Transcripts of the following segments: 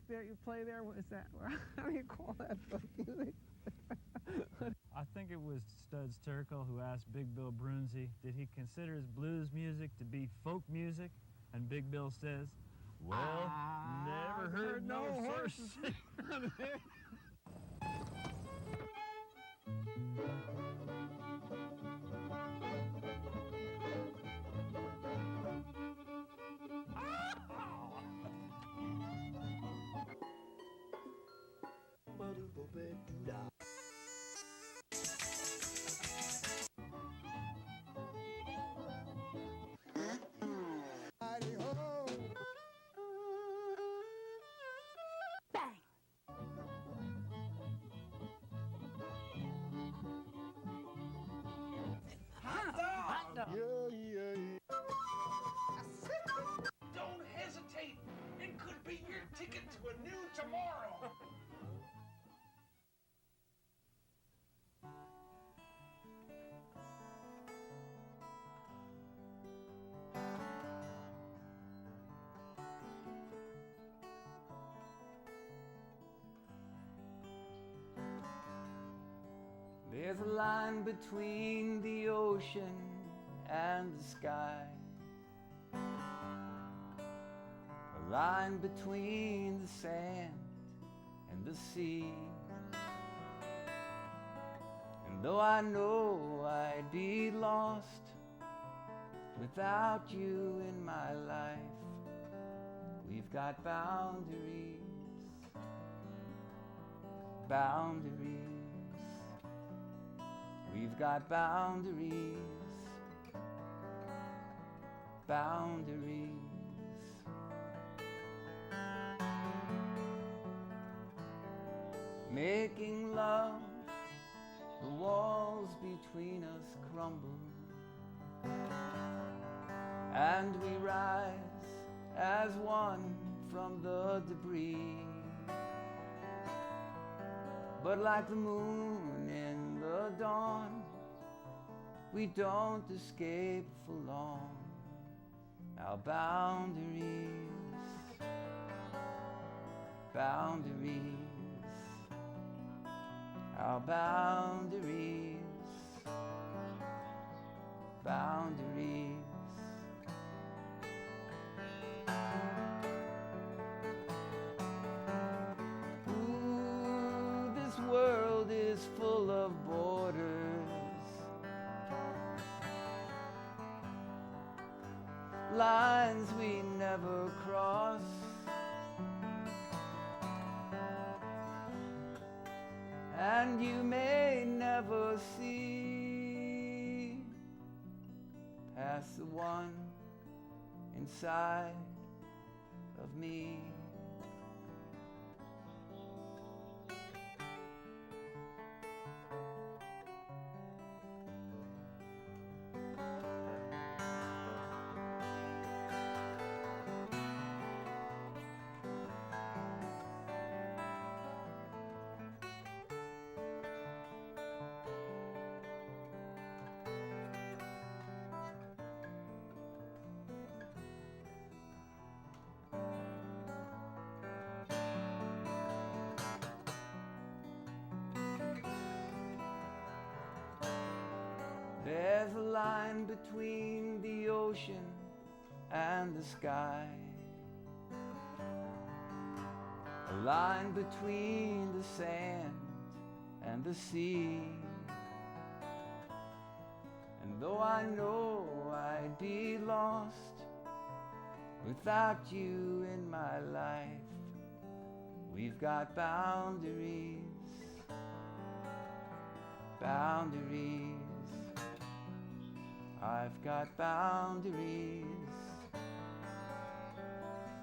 music there you play there? What is that? How do you call that folk music? I think it was Studs Terkel who asked Big Bill Brunzi, did he consider his blues music to be folk music? And Big Bill says, well, never heard no horses sing. Don't hesitate. It could be your ticket to a new tomorrow. There's a line between the ocean and the sky, a line between the sand and the sea. And though I know I'd be lost without you in my life, we've got boundaries, boundaries. We've got boundaries, boundaries. Making love, the walls between us crumble, and we rise as one from the debris. But like the moon in the dawn, we don't escape for long. Our boundaries, boundaries, our boundaries, boundaries. World is full of borders, lines we never cross, and you may never see past the one inside of me. There's a line between the ocean and the sky, a line between the sand and the sea. And though I know I'd be lost without you in my life, we've got boundaries, boundaries. I've got boundaries,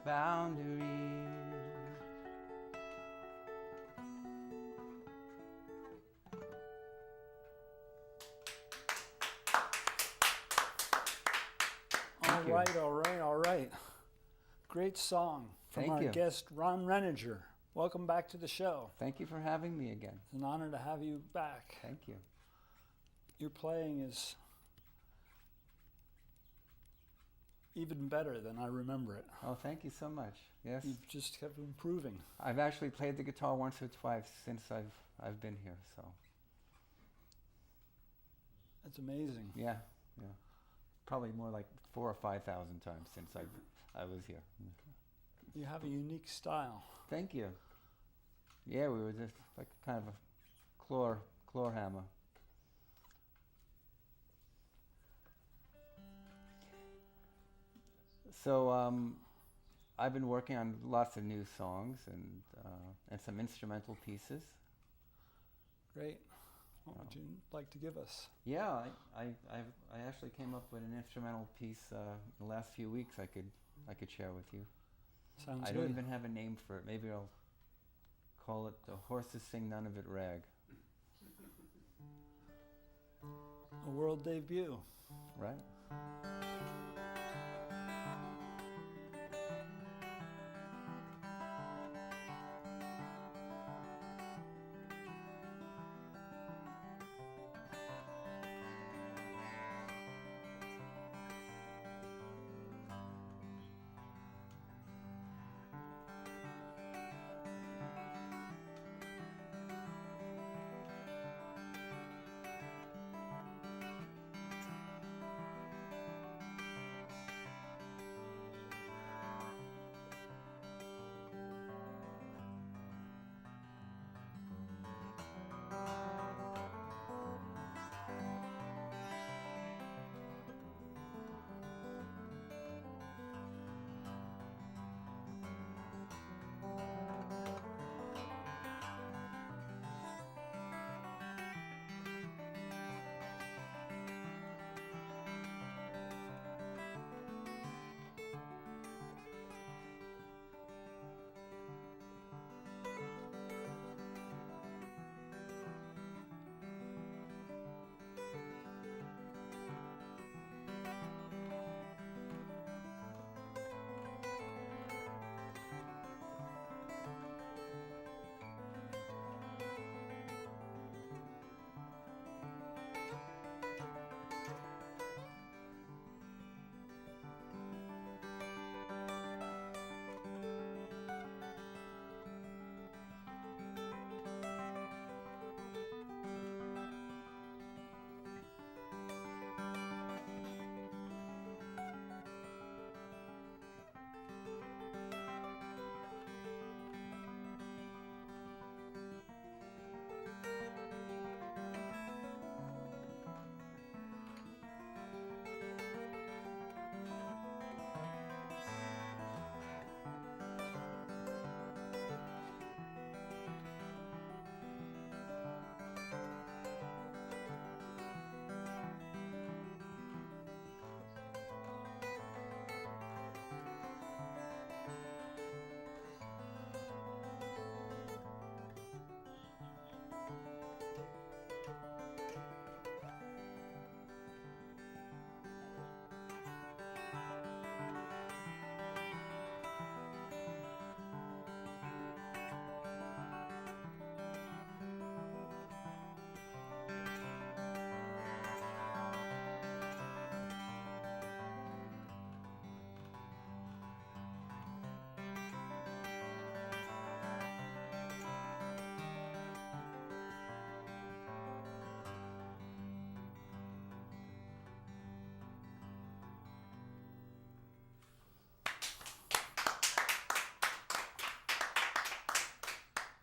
boundaries. All right. Great song from our guest, Ron Renninger. Welcome back to the show. Thank you for having me again. It's an honor to have you back. Thank you. Your playing is even better than I remember it. Oh, thank you so much. Yes. You've just kept improving. I've actually played the guitar once or twice since I've been here, so. That's amazing. Yeah. Probably more like 4,000 or 5,000 times since I was here. You have a unique style. Thank you. Yeah, we were just like kind of a claw hammer. So I've been working on lots of new songs and some instrumental pieces. Great. What would you like to give us? Yeah, I actually came up with an instrumental piece in the last few weeks. I could share with you. Sounds I good. don't even have a name for it. Maybe I'll call it "The Horses Sing None of It Rag." A world debut. Right.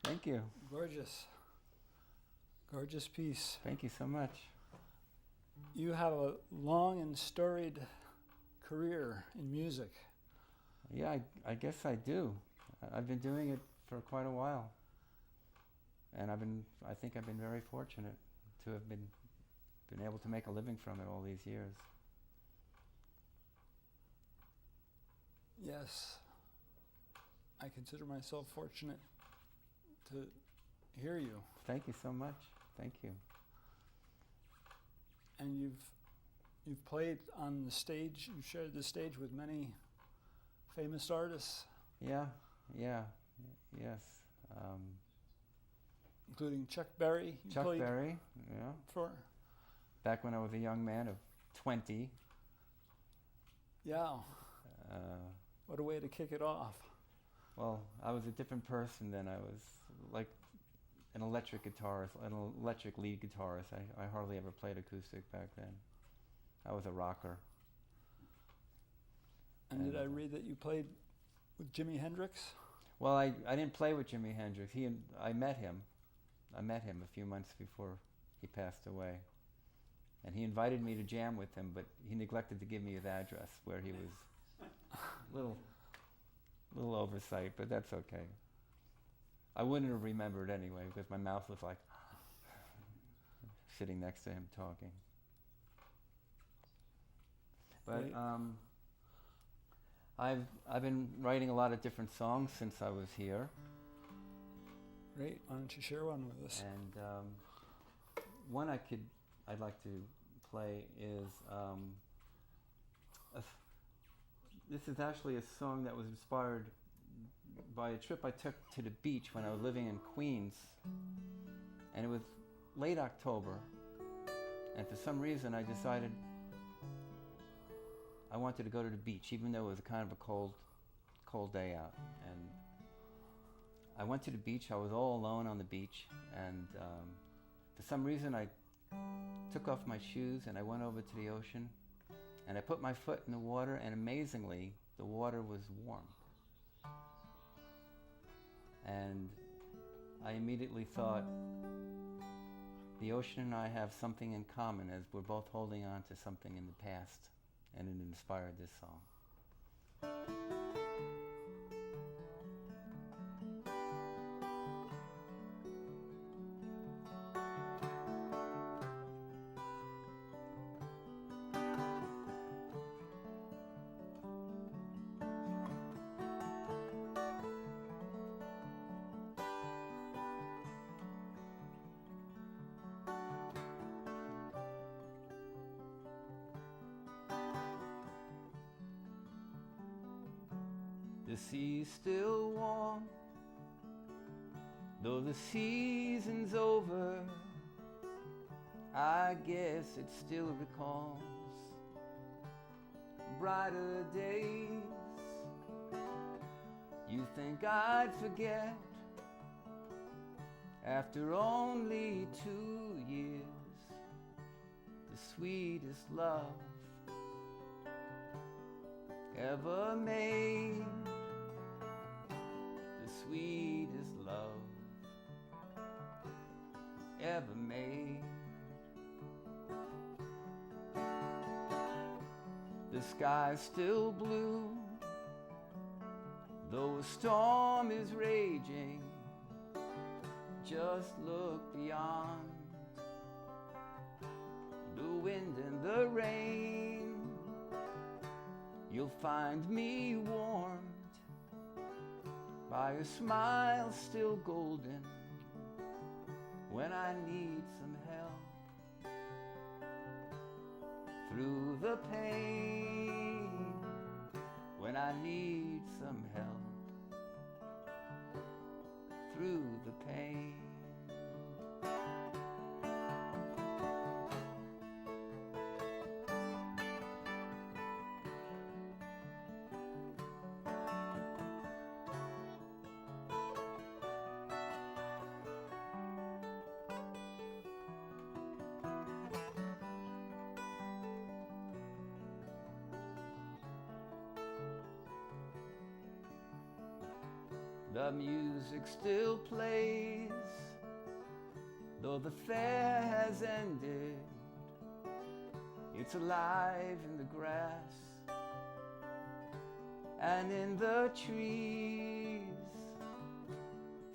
Thank you. Gorgeous. Gorgeous piece. Thank you so much. You have a long and storied career in music. Yeah, I guess I do. I've been doing it for quite a while. And I think I've been very fortunate to have been able to make a living from it all these years. Yes. I consider myself fortunate to hear you. Thank you so much. Thank you. And you've played on the stage, you've shared the stage with many famous artists. Yeah, yes. Including Chuck Berry. Chuck Berry, yeah. For? Back when I was a young man of 20. Yeah. What a way to kick it off. Well, I was a different person then. I was like an electric guitarist, an electric lead guitarist. I hardly ever played acoustic back then. I was a rocker. And did I read that you played with Jimi Hendrix? Well, I didn't play with Jimi Hendrix. I met him. I met him a few months before he passed away. And he invited me to jam with him, but he neglected to give me his address where he was. Little oversight, but that's okay. I wouldn't have remembered anyway because my mouth was like sitting next to him talking. But I've been writing a lot of different songs since I was here. Great. Why don't you share one with us? And one I'd like to play is this is actually a song that was inspired by a trip I took to the beach when I was living in Queens. And it was late October. And for some reason I decided I wanted to go to the beach, even though it was kind of a cold day out. And I went to the beach. I was all alone on the beach. And for some reason I took off my shoes and I went over to the ocean. And I put my foot in the water, and amazingly, the water was warm. And I immediately thought, the ocean and I have something in common, as we're both holding on to something in the past, and it inspired this song. The sea's still warm, though the season's over. I guess it still recalls brighter days. You think I'd forget after only 2 years the sweetest love ever made. Sweetest love ever made. The sky's still blue, though a storm is raging. Just look beyond the wind and the rain. You'll find me warmed by a smile still golden when I need some help through the pain, when I need some help through the pain. The music still plays, though the fair has ended. It's alive in the grass and in the trees.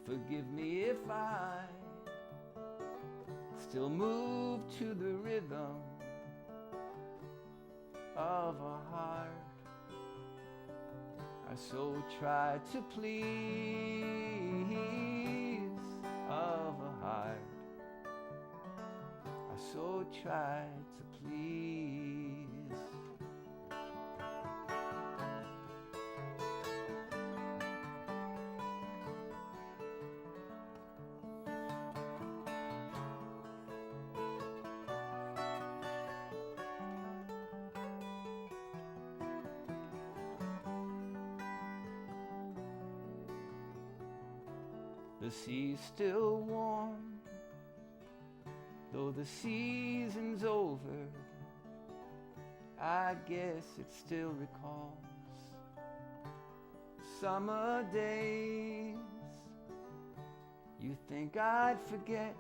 Forgive me if I still move to the rhythm of a heart I so try to please, of a heart I so try to please. the sea's still warm. Though the season's over, I guess it still recalls summer days. You think I'd forget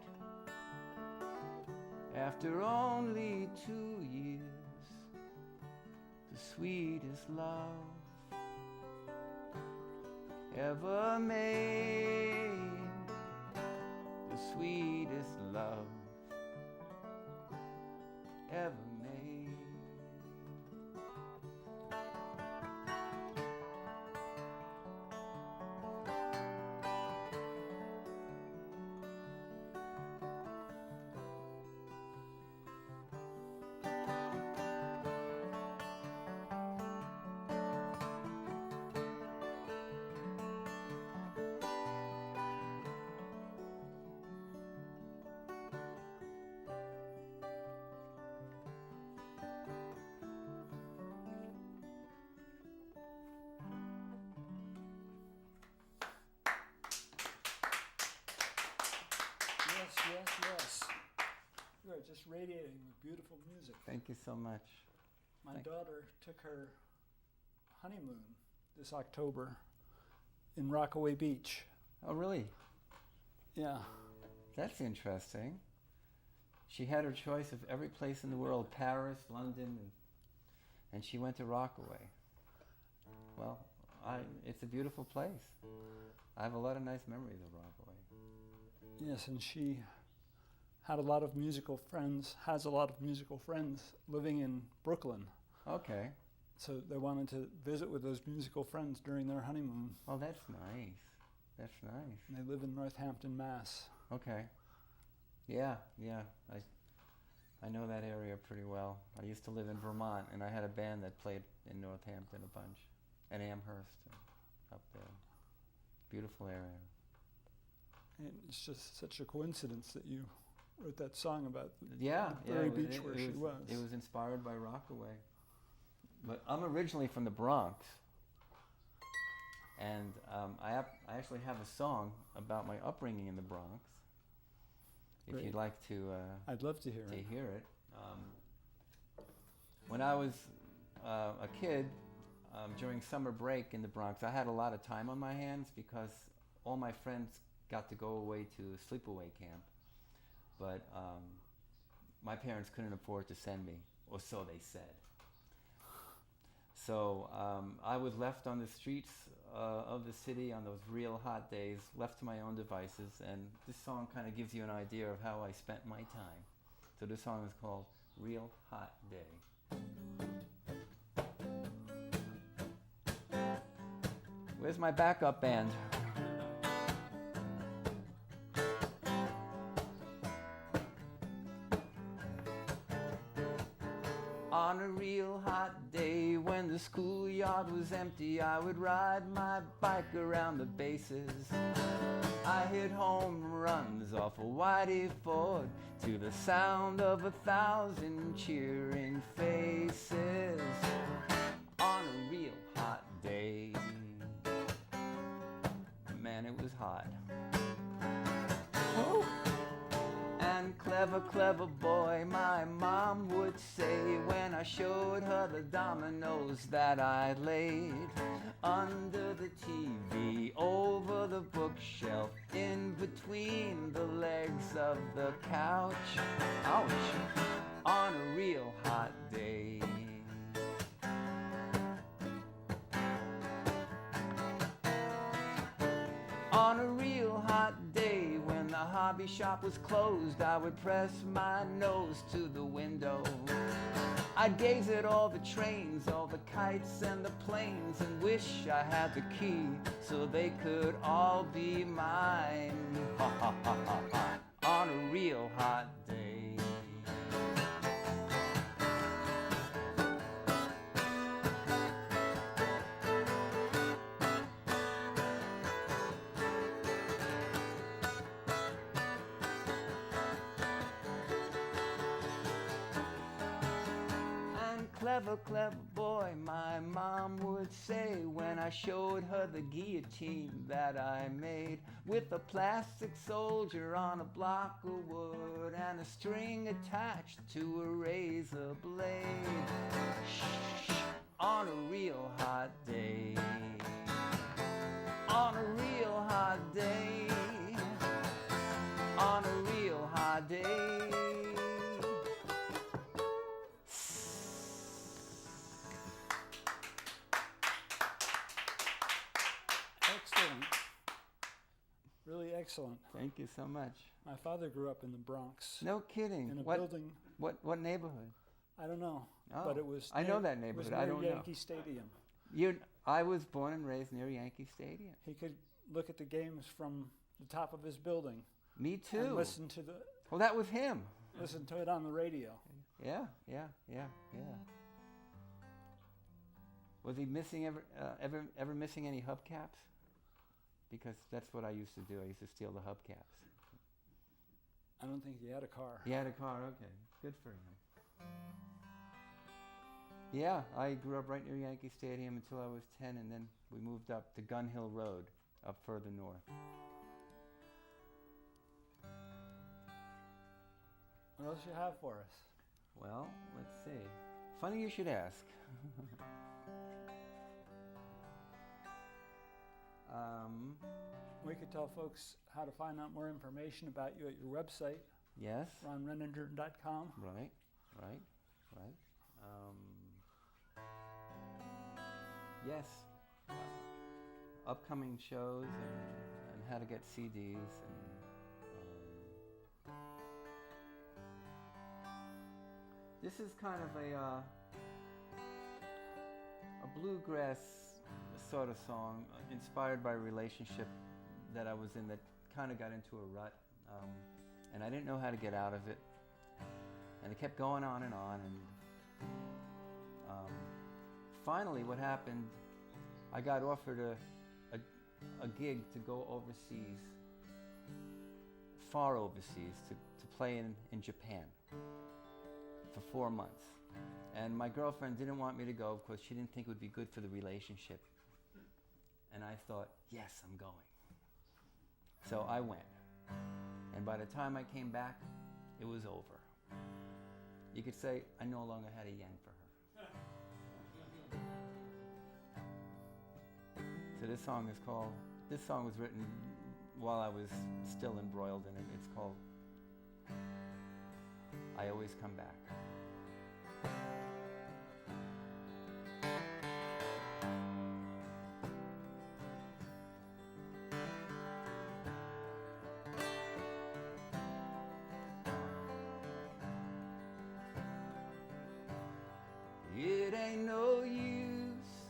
after only 2 years, the sweetest love ever made, the sweetest love ever made. Yes. You are just radiating with beautiful music. Thank you so much. My daughter took her honeymoon this October in Rockaway Beach. Oh, really? Yeah. That's interesting. She had her choice of every place in the world, Paris, London, and she went to Rockaway. Well, it's a beautiful place. I have a lot of nice memories of Rockaway. Yes, and she had a lot of musical friends, has a lot of musical friends living in Brooklyn. Okay. So they wanted to visit with those musical friends during their honeymoon. Oh, that's nice. That's nice. And they live in Northampton, Mass. Okay. Yeah. I know that area pretty well. I used to live in Vermont, and I had a band that played in Northampton a bunch, and Amherst, up there. Beautiful area. And it's just such a coincidence that you wrote that song about the the very beach where she was. It was inspired by Rockaway. But I'm originally from the Bronx, and I actually have a song about my upbringing in the Bronx. If Great. you'd like to, I'd love to hear it. When I was a kid, during summer break in the Bronx, I had a lot of time on my hands because all my friends got to go away to sleepaway camp, but my parents couldn't afford to send me, or so they said. So I was left on the streets of the city on those real hot days, left to my own devices, and this song kind of gives you an idea of how I spent my time. So this song is called Real Hot Day. Where's my backup band? On a real hot day when the schoolyard was empty, I would ride my bike around the bases. I hit home runs off a Whitey Ford to the sound of 1,000 cheering faces. On a real hot day, man, it was hot. Oh. And clever boy, my mom would say when I showed her the dominoes that I'd laid under the TV, over the bookshelf, in between the legs of the couch. Ouch! On a real hot day. On a real hot day when the hobby shop was closed, I would press my nose to the window. I'd gaze at all the trains, all the kites and the planes, and wish I had the key so they could all be mine. Ha ha ha ha ha. On a real hot day. clever, clever boy, my mom would say when I showed her the guillotine that I made with a plastic soldier on a block of wood and a string attached to a razor blade. Shh, on a real hot day. On a real hot day. On a real hot day. Excellent. Really excellent. Thank you so much. My father grew up in the Bronx. No kidding. In a What building, What neighborhood? I don't know, Oh, but it was. I know that It was neighborhood. I near don't know. Yankee Stadium. I was born and raised near Yankee Stadium. He could look at the games from the top of his building Me and too. listen to Well, that was him. it on the radio. Yeah. Was he missing ever missing any hubcaps? Because that's what I used to do. I used to steal the hubcaps. I don't think he had a car. He had a car. Okay, good for him. Yeah, I grew up right near Yankee Stadium until I was 10, and then we moved up to Gun Hill Road, up further north. What else you have for us? Well, let's see. Funny you should ask. We could tell folks how to find out more information about you at your website, Yes. ronrenninger.com. Right. Yes. Upcoming shows and how to get CDs and this is kind of a bluegrass sort of song inspired by a relationship that I was in that kind of got into a rut, and I didn't know how to get out of it, and it kept going on, and finally what happened, I got offered a gig to go overseas, far overseas, to play in Japan for 4 months. And my girlfriend didn't want me to go because she didn't think it would be good for the relationship. And I thought, yes, I'm going. So I went. And by the time I came back, it was over. You could say I no longer had a yen for her. So this song was written while I was still embroiled in it. It's called I Always Come Back. It ain't no use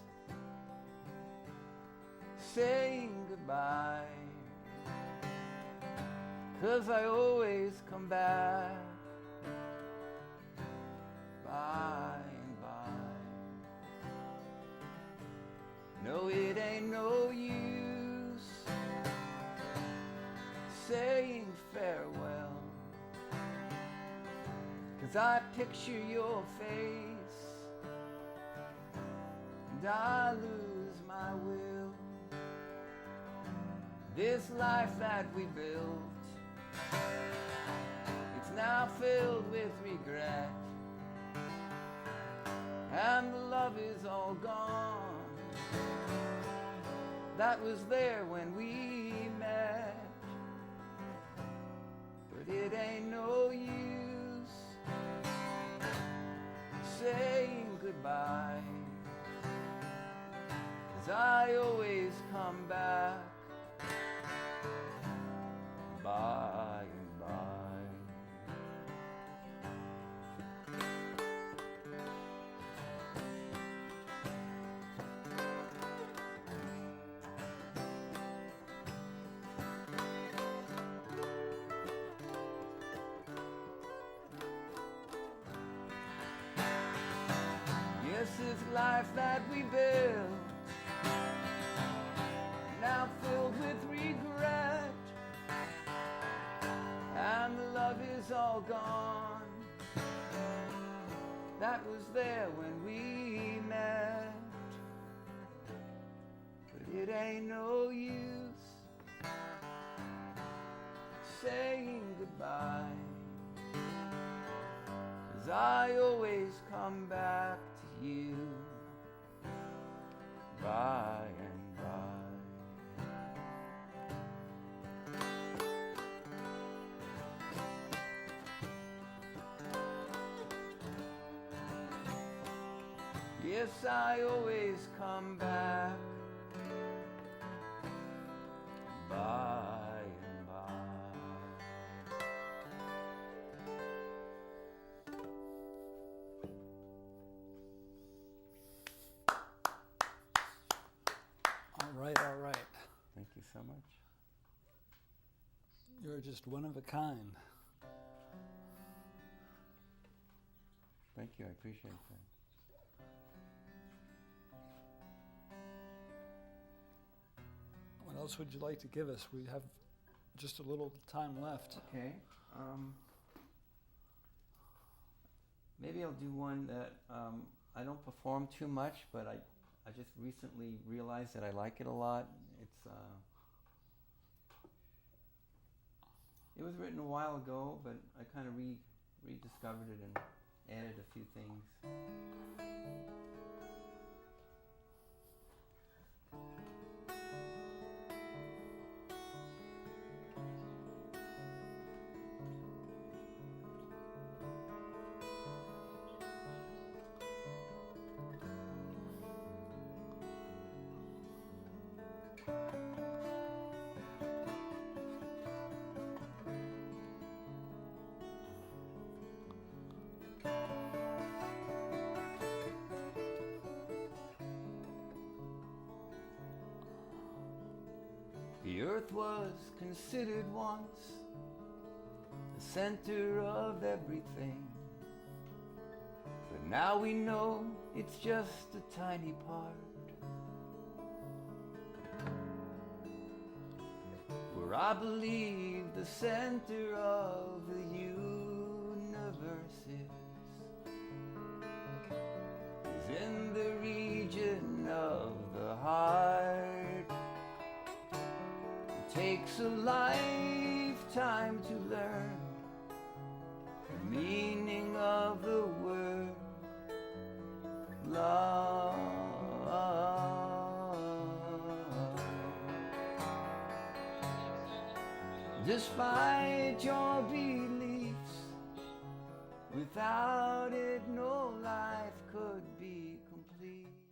saying goodbye, 'cause I always come back by and by. No, it ain't no use saying farewell, 'cause I picture your face and I lose my will. This life that we built, it's now filled with regret, and the love is all gone that was there when we met. But it ain't no use saying goodbye, 'cause I always come back by and by. Yes, this life that we built, now filled with regret, and the love is all gone that was there when we met. But it ain't no use saying goodbye, 'cause I always come back to you by and by. Yes, I always come back by and by. All right, all right. Thank you so much. You're just one of a kind. Thank you, I appreciate that. What else would you like to give us? We have just a little time left. Okay. Maybe I'll do one that I don't perform too much, but I just recently realized that I like it a lot. It was written a while ago, but I kind of rediscovered it and added a few things. The earth was considered once the center of everything, but now we know it's just a tiny part, where I believe the center of the universe is in the region of the heart. Takes a lifetime to learn the meaning of the word love. Despite your beliefs, without it no life could be complete.